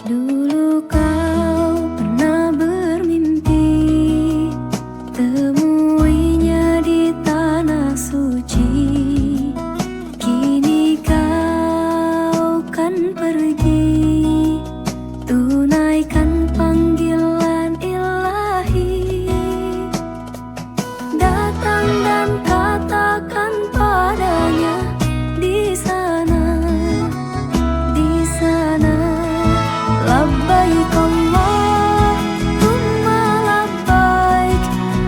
Dulu kau pernah bermimpi temuinya di tanah suci. Kini kau kan pergi, tunaikan panggilan ilahi. Datang dan katakan padanya di sana, labbaik Allahumma labbaik,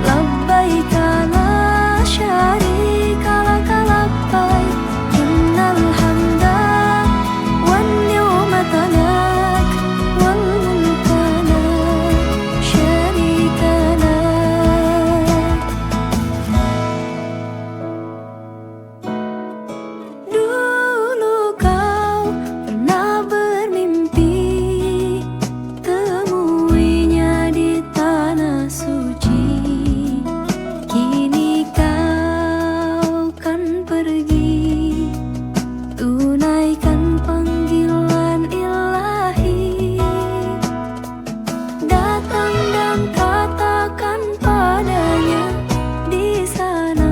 labbaik la syarika laka labbaik, innal hamda wan ni'mata lak wal mulka la syarika lak. Dulu kau pernah bermimpi temuinya di tanah suci. Kini kau kan pergi, tunaikan panggilan ilahi. Datang dan katakan padanya di sana,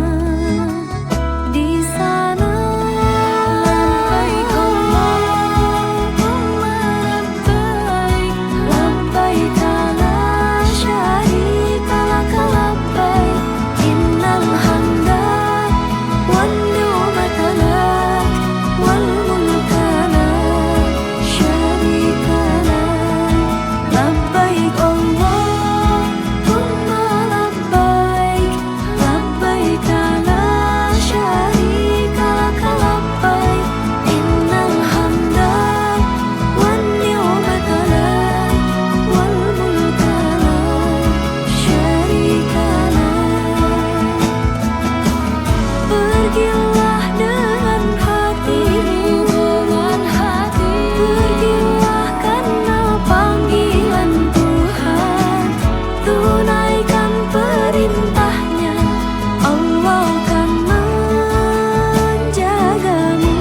labbaik Allahumma labbaik, labbaik la syarika laka labbaik, innal hamda wan ni'mata lak wal mulka la syarika lak. Labbaik Allahumma labbaik, labbaik la syarika laka labbaik, innal hamda wan ni'mata lak wal mulka la syarika lak. Pergilah dengan hatimu, pergilah karena panggilan Tuhan. Tunaikan perintahnya, Allah akan menjagamu.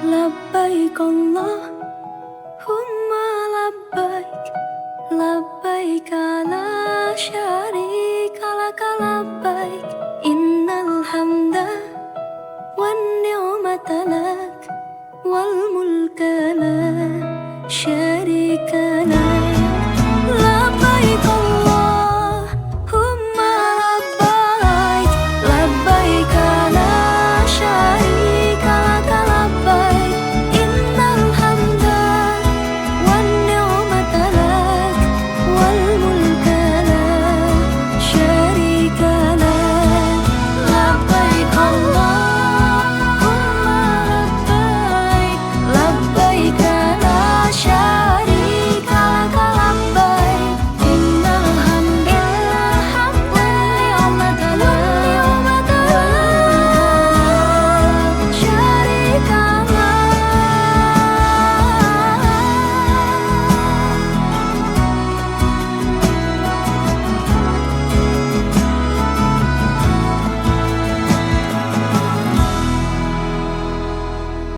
Labbaik Allahumma labbaik, labbaik la